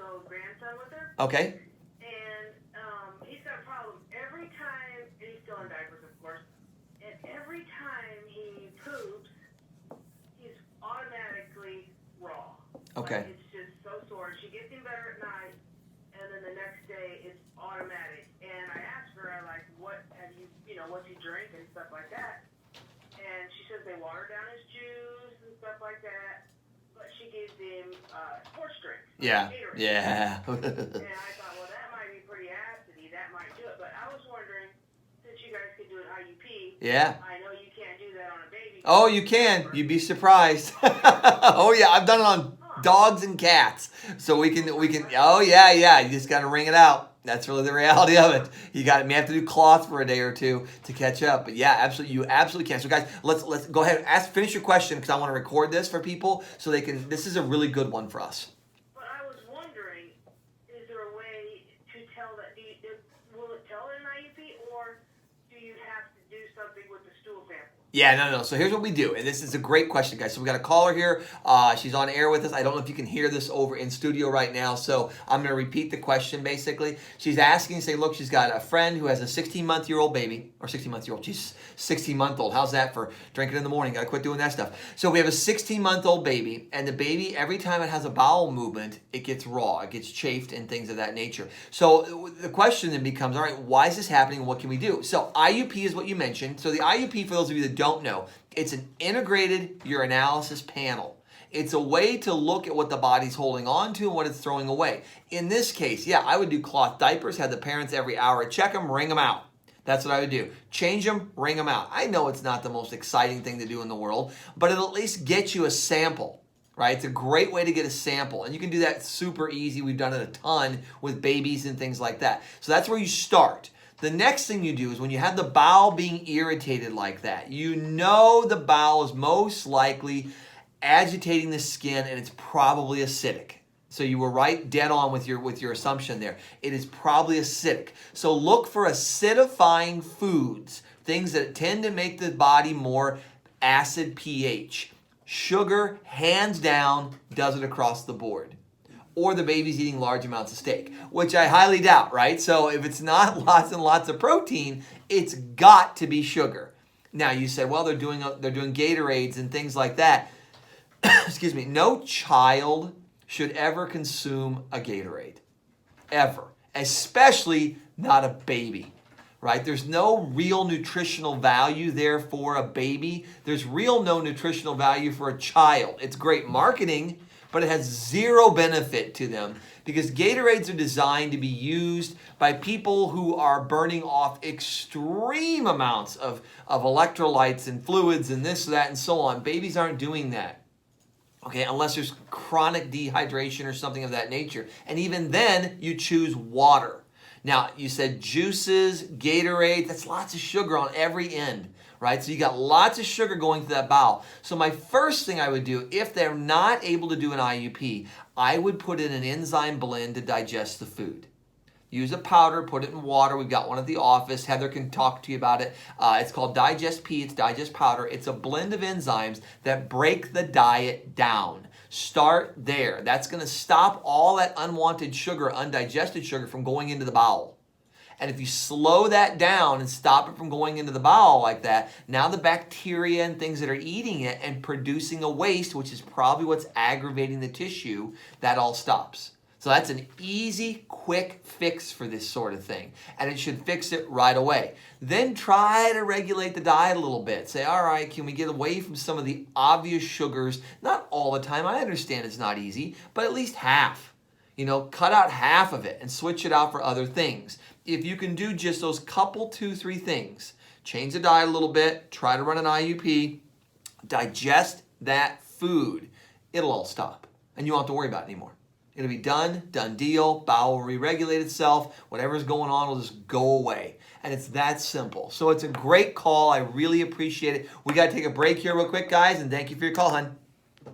month-old grandson with her. Okay. And he's got a problem every time, and he's still in diapers, of course. And every time he poops, he's automatically raw. Okay. Like, it's just so sore. She gets him better at night, and then the next day it's automatic. And I asked her, what have you, what's he drink and stuff like that. And she says they water down his juice and stuff like that. But she gives him sports drinks. Yeah. Gatorade. Yeah. And I thought, well, that might be pretty acidy. That might do it. But I was wondering, since you guys can do an IUP, Yeah. I know you can't do that on a baby. Oh, you can. You'd be surprised. Oh yeah, I've done it on dogs and cats. So we can. Oh yeah. You just got to wring it out. That's really the reality of it. You may have to do cloth for a day or two to catch up. But yeah, absolutely, you absolutely can. So guys, let's go ahead and finish your question because I want to record this for people so they can. This is a really good one for us. But I was wondering, is there a way to tell that? Will it tell in an IUP, or do you have to do something with the stool sample? Yeah, no. So here's what we do, and this is a great question, guys. So we got a caller here. She's on air with us. I don't know if you can hear this over in studio right now, so I'm going to repeat the question, basically. She's asking, say, look, she's got a friend who has a 16-month-year-old baby, or 16-month-year-old. She's 16-month-old. How's that for drinking in the morning? Got to quit doing that stuff. So we have a 16-month-old baby, and the baby, every time it has a bowel movement, it gets raw. It gets chafed and things of that nature. So the question then becomes, all right, why is this happening? What can we do? So IUP is what you mentioned. So the IUP, for those of you that don't know, it's an integrated urinalysis panel. It's a way to look at what the body's holding on to and what it's throwing away. In this case, yeah, I would do cloth diapers, have the parents every hour check them, wring them out. That's what I would do. Change them, wring them out. I know it's not the most exciting thing to do in the world, but it'll at least get you a sample, right? It's a great way to get a sample, and you can do that super easy. We've done it a ton with babies and things like that. So that's where you start. The next thing you do is when you have the bowel being irritated like that, you know the bowel is most likely agitating the skin and it's probably acidic. So you were right, dead on with your assumption there. It is probably acidic. So look for acidifying foods, things that tend to make the body more acid pH. Sugar, hands down, does it across the board. Or the baby's eating large amounts of steak, which I highly doubt, right? So if it's not lots and lots of protein, it's got to be sugar. Now you said, well, they're doing Gatorades and things like that. Excuse me. No child should ever consume a Gatorade, ever, especially not a baby, right? There's no real nutritional value there for a baby. There's no nutritional value for a child. It's great marketing, but it has zero benefit to them because Gatorades are designed to be used by people who are burning off extreme amounts of electrolytes and fluids and this, that, and so on. Babies aren't doing that, okay, unless there's chronic dehydration or something of that nature. And even then, you choose water. Now, you said juices, Gatorade, that's lots of sugar on every end, right? So you got lots of sugar going through that bowel. So my first thing I would do, if they're not able to do an IUP, I would put in an enzyme blend to digest the food. Use a powder, put it in water. We've got one at the office. Heather can talk to you about it. It's called Digest P. It's Digest Powder. It's a blend of enzymes that break the diet down. Start there. That's going to stop all that unwanted sugar, undigested sugar from going into the bowel. And if you slow that down and stop it from going into the bowel like that, now the bacteria and things that are eating it and producing a waste, which is probably what's aggravating the tissue, that all stops. So that's an easy, quick fix for this sort of thing. And it should fix it right away. Then try to regulate the diet a little bit. Say, all right, can we get away from some of the obvious sugars? Not all the time. I understand it's not easy, but at least half. Cut out half of it and switch it out for other things. If you can do just those couple, 2, 3 things, change the diet a little bit, try to run an IUP, digest that food, it'll all stop. And you won't have to worry about it anymore. It'll be done deal, bowel will re-regulate itself, whatever's going on will just go away. And it's that simple. So it's a great call. I really appreciate it. We got to take a break here real quick, guys, and thank you for your call, hon.